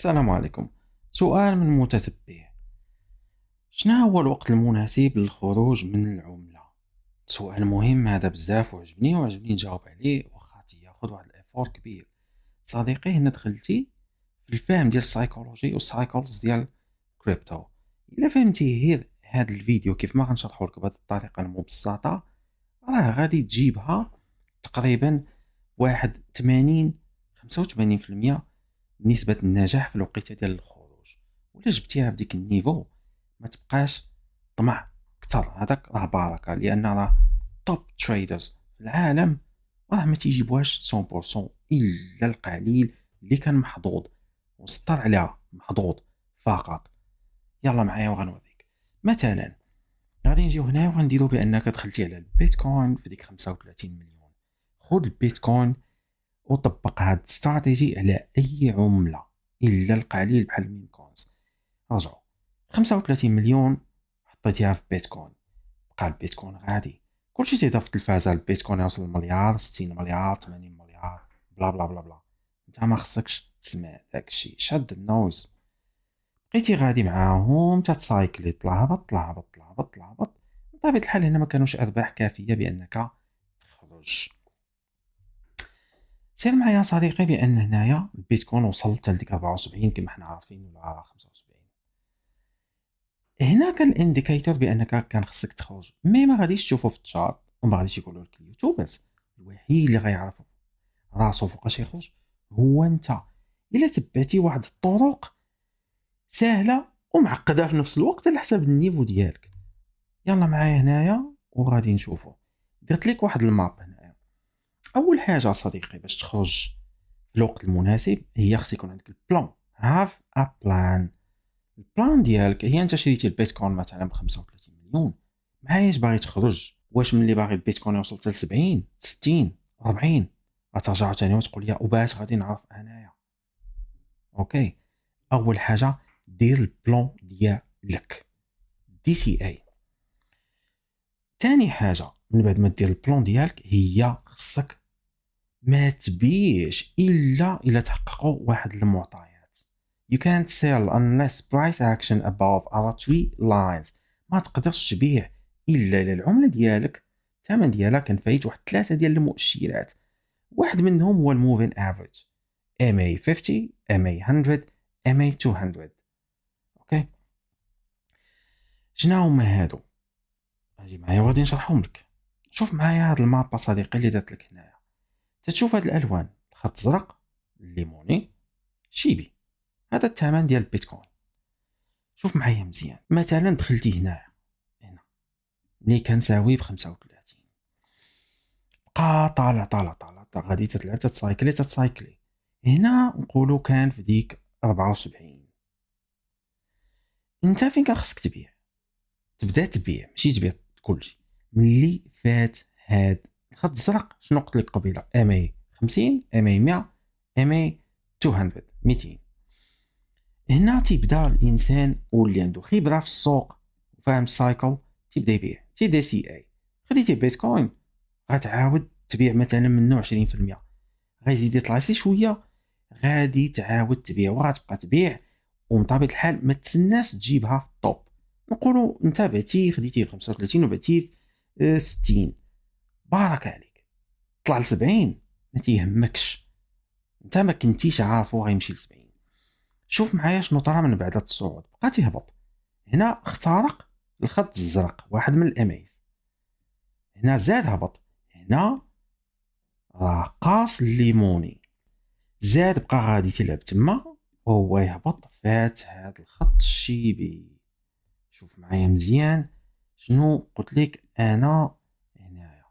السلام عليكم. سؤال من متتبع: شنو هو الوقت المناسب للخروج من العملة؟ سؤال مهم هذا بزاف وعجبني نجاوب عليه واخا تياخد واحد الافور كبير. صديقي، هنا دخلتي في الفهم ديال السايكولوجي والسايكولوجي ديال كريبتو. الا فهمتي غير هذا الفيديو كيف ما غنشرحه لك بهذه الطريقه المبسطه، راه غادي تجيبها تقريبا واحد 80 85% نسبة النجاح في الوقيته ديال الخروج. ولا جبتيها بديك النيفو ما تبقاش طمع كثر، هذاك راه بركه، لان راه توب تريدرز في العالم راه ما تيجيبوهاش 100% الا القليل اللي كان محظوظ وسطر عليها محظوظ فقط. يلا معايا وغنوريك. مثلا غادي نجيو هنا وغنديرو بانك دخلتي على البيتكوين في ديك 35 مليون. خذ البيتكوين وطبق هاد الاستراتيجي على اي عمله الا القليل بحال الميم كوينز. رجعوا 35 مليون حطيتيها في بيتكوين، بقى البيتكوين غادي كلشي تيهضر في التلفازه البيتكوين يوصل لمليار 60 مليار 80 مليار بلا بلا بلا بلا. انت ما خصكش تسمع داكشي، شد النوز. بقيتي غادي معاهم تتسايكلي، طلع هبط طلع هبط طلع هبط طلع هبط. بطبيعه الحال هنا ما كانوش ارباح كافيه بانك تخرج. سير معايا صديقي بان هنايا البيتكوين وصل حتى لديك 74 كما حنا عارفين ولا 75. هنا كان الانديكيتور بانك كان خصك تخرج، مي ما غاديش تشوفه في التشارت وما غاديش يقولوا لك اليوتيوب بس. الوحيد اللي غيعرف راسو فوقاش يخرج هو انت. الا تبعتي واحد الطرق سهله ومعقده في نفس الوقت على حساب النيفو ديالك. يلا معايا هنايا وغادي نشوفوا. درت لك واحد الماب هنايا. اول حاجه صديقي باش تخرج في الوقت المناسب هي خص يكون عندك البلان. هاف ا بلان. البلان ديالك هي انت شريتي البيتكوين مثلا ب 35 مليون، معاياش باغي تخرج. واش ملي باغي البيتكوين يوصل حتى ل 70 60 40 غترجع ثاني وتقول لي وباش غادي نعرف انايا؟ اوكي، اول حاجه دير البلان ديالك دي سي اي. ثاني حاجه من بعد ما دير البلان ديالك هي خصك ما تبيعش الا تحققوا واحد المعطيات. You can't sell unless price action above our three lines. ما تقدرش تبيع الا العمله ديالك الثمن ديالها كان فايت واحد ثلاثه ديال المؤشرات. واحد منهم هو الموفين افريج MA50 MA100 MA200. اوكي، شنو هما هادو؟ اجي معايا وغادي نشرحهم لك. شوف معايا هاد المابا صديقي اللي درت لك هنايا. تتشوف هاد الالوان، الخط الزرق الليموني شيبي، هذا الثمن ديال البيتكوين. شوف معايا مزيان، مثلا دخلتي هنا ملي كنساوي ب 35 بقى طالع غادي تطلع تتسايكلي هنا نقولوا كان في ديك 74. انت فين كان خصك تبيع؟ تبدا تبيع ماشي تبيع كلشي ملي فات هاد الخط الزرق. شنو قلت لك قبيله؟ MA 50 MA 100 MA 200. هنا تيبدا الانسان واللي عنده خبره في السوق وفاهم السايكل تيبدا يبيع دي سي اي. خديتي بيتكوين غتعاود تبيع مثلا منه 20%، غيزيد يطلع شي شويه غادي تعاود تبيع وغتبقى تبيع. ومن طبيعه الحال ما تسناش تجيبها في الطوب. نقولوا انت بعتي خديتي ب 35 وبعتي في 60، بارك عليك. طلع ل 70 ما تيهمكش، انت ما كنتيش عارفو غيمشي ل 70. شوف معايا شنو طرا من بعد الصعود، بقى تيهبط. هنا اخترق الخط الزرق واحد من الاميز، هنا زاد هبط، هنا راه قاص الليموني زاد بقى غادي تلعب تما وهو يهبط فات هاد الخط الشيبي. شوف معايا مزيان شنو قلت لك انا هنايا.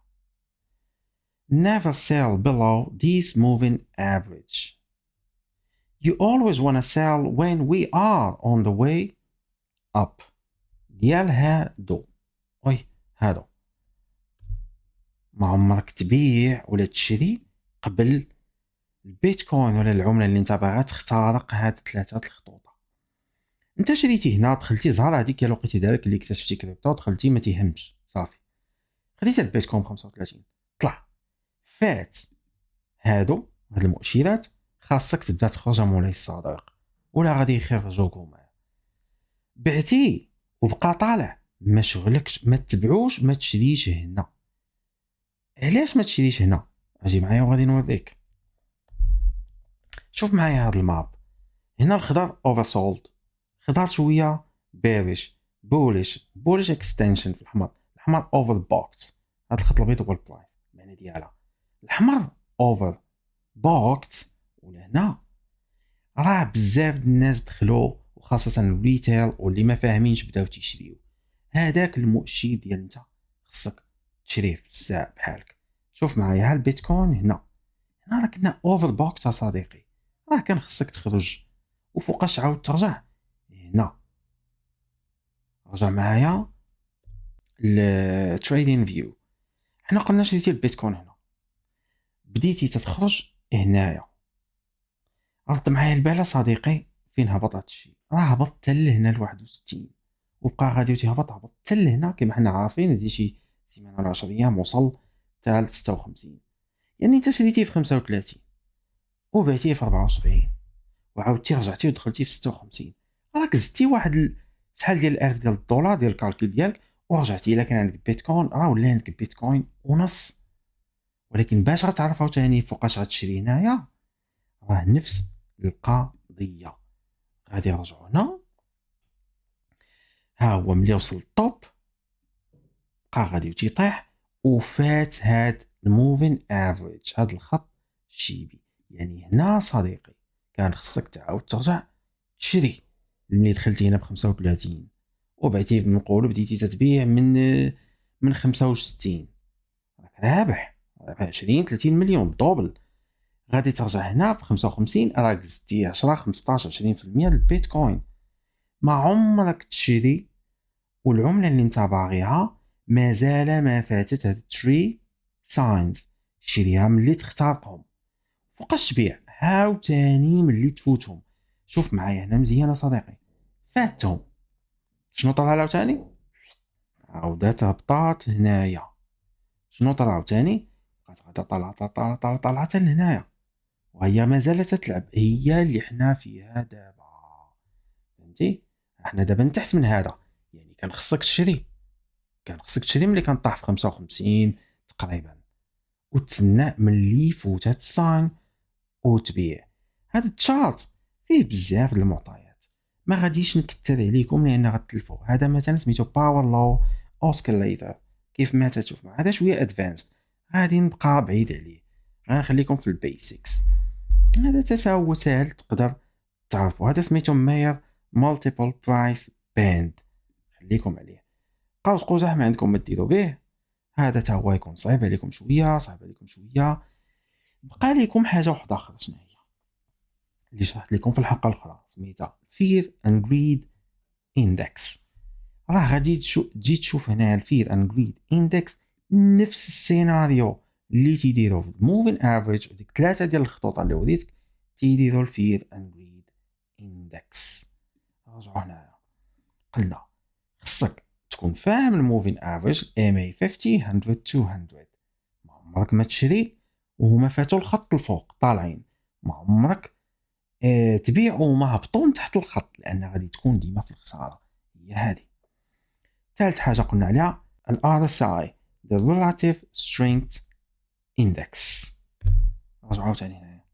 never sell below this moving average. You always wanna sell when we are on the way up. ديال هادو هادو ما عمرك تبيع ولا تشري قبل البيتكوين ولا العمله اللي انت باغا تخترق هاد ثلاثه الخطوط. انت شريتي هنا دخلتي زهر هذيك يا لقيتي دارك اللي اكتشفتي كريبتو دخلتي ما تيهمش صافي. خديتي البيتكوين ب 35 طلع فات هاد المؤشرات، خاصك تبدا تخرج مولاي الصديق ولا غادي يخرجوكم. بعتي وبقى طالع ما شغلكش، ما تتبعوش، ما تشريش هنا. علاش ما تشريش هنا؟ اجي معايا وغادي نوريك. شوف معايا هاد الماب. هنا الخضر اوفر سولد، خضر شويه بيريش، بوليش اكستنشن في الاحمر، الاحمر اوفر بوكت. هاد الخط الابيض هو البرايس المعنى ديالها. الاحمر اوفر بوكت. ولهنا راه بزاف الناس دخلوا، وخاصه الريتيل واللي ما فاهمينش بداو تيشريو. هذاك المؤشر ديال انت خصك تشريه في الساعه بحالك. شوف معايا البيتكوين هنا راه كنا اوفر بوكت صديقي، راه كان خصك تخرج وفوقاش عاود ترجع. هنا رجع معايا التريدين فيو. حنا قلنا شريتي البيتكوين هنا، بديتي تتخرج هنايا، رد معايا البالة صديقي فين هبط هادشي. راه هبط حتى لهنا ل 61 وبقى غادي وتهبط هبط حتى لهنا كما حنا عارفين. هادي شي سيمانه ولا 10 ايام وصل حتى ل 56. يعني انت شريتيه في 35 وبعتيه في 74 وعاودتي رجعتي ودخلتي في 56، راك زدتي واحد شحال ديال الالف ديال الدولار ديال الكالكول ديالك ورجعتي. الا كان عندك بيتكوين راه ولا عندك بيتكوين ونص. ولكن باش غتعرف عاوتاني فوقاش غتشري هنايا راه نفس القضيه. غادي نرجعو هنا، ها هو ملي وصل الطوب بقى غادي تيطيح وفات هاد الموفين افريج، هاد الخط الشيبي. يعني هنا صديقي كان خصك تعاود ترجع تشري. ملي دخلتي هنا ب 35 وبعتي نقولوا بديتي تتبيع من 65، راك رابح 20 30 مليون دوبل. غادي ترجع هنا في 55 راك زدتي 10 15 20% للبيتكوين. ما عمرك تشري والعمله اللي انت باغيها مازال ما فاتت هاد 3 ساينز. شريها ملي تختارهم. فوقاش تبيع عاوتاني ملي تفوتهم. شوف معايا هنا مزيان صديقي، فاتهم شنو طرا عاوتاني؟ عاودات هبطات هنايا. شنو طرا عاوتاني؟ بقات غادا طالعه حتى لهنايا، وهي مازالت تتلعب. هي اللي حنا فيها دابا، فهمتي؟ حنا دابا من تحت من هذا. يعني كان خصك تشري، ملي كان طاح في 55 تقريبا وتسنى ملي يفوت هاد الساين وتبيع. هاد التشارت فيه بزاف د المعطيات ما غاديش نكثر عليكم لان غتلفوا. هذا مثلا سميتو باور لو اوسكيليتر، كيف ما تشوف هذا شويه ادفانسد، غادي نبقى بعيد عليه، غنخليكم في البيسكس. هذا تساوي سهل تقدر تعرفوا. هذا سميتو ماير مالتيبل برايس باند، خليكم عليه. قوس قزح ما عندكم ما ديروا به. هذا تا هو يكون صعيب عليكم شويه، بقى لكم حاجه واحده اخرى. شنو هي اللي شرحت لكم في الحلقه الاخرى؟ سميتها فير اند جريد اندكس. راه غادي تجي تشوف هنا الفير اند جريد اندكس نفس السيناريو اللي تيديروا في الموفين افريج وديك ثلاثه ديال الخطوط اللي وريتك تيديروا الفير اند جريد اندكس. رجعوا هنايا قلنا خصك تكون فاهم الموفين افريج MA 50 100 200. ما عمرك ما تشري وهما فاتوا الخط الفوق طالعين، ما عمرك تبيع وما هبطون تحت الخط، لان غادي تكون ديما في الخساره. هي هذه. ثالث حاجه قلنا عليها RSI the relative strength index. رجعوا ثاني هنا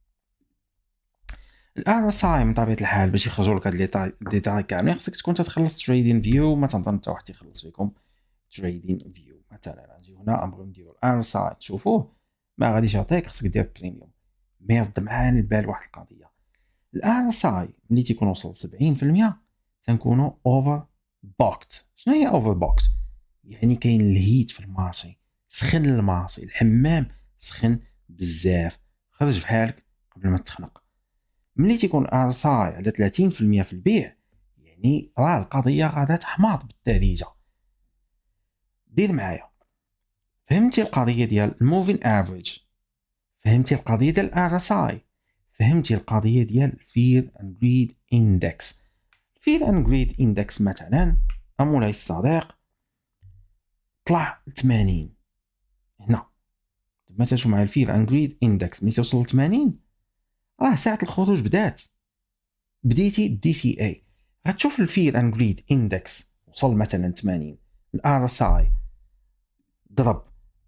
RSI من طبيعه الحال باش يخرجوا لك هاد لي كاملين خصك تكون تتخلص تريدين فيو. ما تنظن حتى واحد يخلص فيكم تريدين فيو. مثلا نجيو هنا نبغيو نديرو RSI تشوفوه ما غاديش يعطيك، خصك دير بريميوم. مي رد معايا البال واحد القضيه، الRSI ملي تيكون وصل 70% تنكونوا اوفر بوكت. شنو هي اوفر بوكت؟ يعني كاين الهيت في المارشي، سخن المارشي، الحمام سخن بزاف، خرج بحالك قبل ما تخنق. ملي تيكون RSI على 30% في البيع يعني راه القضيه غادا تحماض بالتدريجه. دير معايا، فهمتي القضيه ديال الموفين افريج؟ فهمتي القضيه ديال RSI؟ فهمتي القضيه ديال فير اند جريد اندكس؟ فير اند جريد اندكس مثلا امولاي الصديق طلع 80 هنا. ما تشوف مع الفير اند جريد اندكس ملي توصل ل 80 راه ساعه الخروج بدات. بديتي دي سي اي غتشوف الفير اند جريد اندكس وصل مثلا 80، الار اس اي ضرب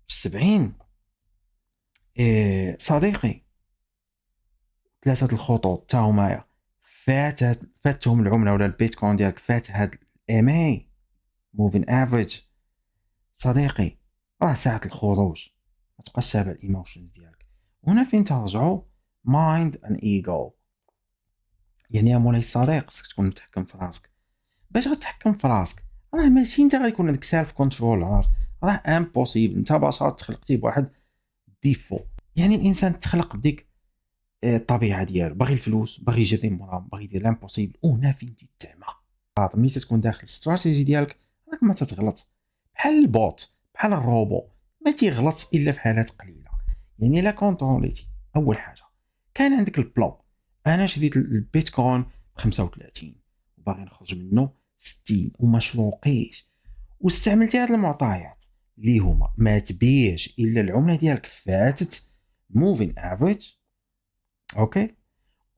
في 70. صديقي ثلاثه الخطوط تا هما فاتهم العمله ولا البيتكوين ديالك، فات هاد الام اي موفين افريج. صديقي راه ساعه الخروج، ما تبقاش تابع الايموشنز ديالك. هنا فين ترجعوا مايند ان ايجو. يعني يا مولاي الصديق خصك تكون متحكم في راسك. باش غتحكم في راسك راه ماشي انت غيكون عندك سيلف كنترول راسك، راه امبوسيبل. انت بشر تخلقتي بواحد ديفو. يعني الانسان تخلق بديك الطبيعه ديالو، باغي الفلوس، باغي يجري موراهم، باغي يدير لامبوسيبل. وهنا فين تتعمى. ملي تكون داخل الاستراتيجي ديالك راك ما تتغلط. بحال البوت، بحال الروبو، ما تيغلط الا في حالات قليله. يعني لا كونتروليتي اول حاجه، كان عندك البلان، انا شريت البيتكوين ب 35 وباغي نخرج منه 60 وما شروقيش، واستعملتي هاد المعطيات اللي هما ما تبيعش الا العمله ديالك فاتت موفين افريج، اوكي،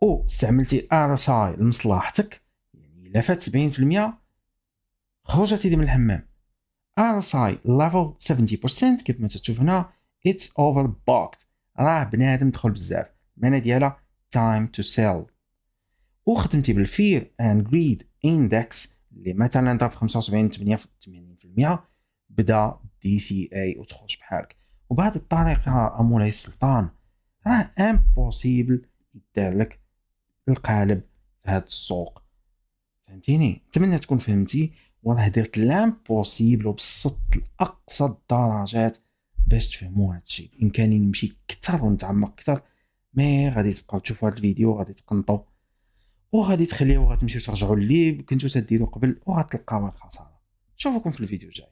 او استعملتي ار اس اي لمصلحتك. يعني الا فات 70% خرج سيدي من الحمام. ار اس اي ليفل 70% كيف ما تشوف هنا، اتس اوفر بوكت، راه بنادم دخل بزاف. المعنى ديالها تايم تو سيل. وخدمتي بالفير اند جريد اندكس اللي مثلا ضرب 75 88%، بدا دي سي اي وتخرج بحالك. وبهذه الطريقه امولاي السلطان راه امبوسيبل يدار لك القالب في هذا السوق. فهمتيني؟ نتمنى تكون فهمتي. وراه درت لامبوسيبل وبسط لاقصى الدرجات باش تفهموا هذا الشيء. بامكاني نمشي اكثر ونتعمق اكثر، مي غادي تبقاو تشوفوا هذا الفيديو غادي تقنطوا وغادي تخليو، غتمشيو ترجعوا اللي كنتو تديروا قبل وغتلقاو الخساره. نشوفكم في الفيديو الجاي.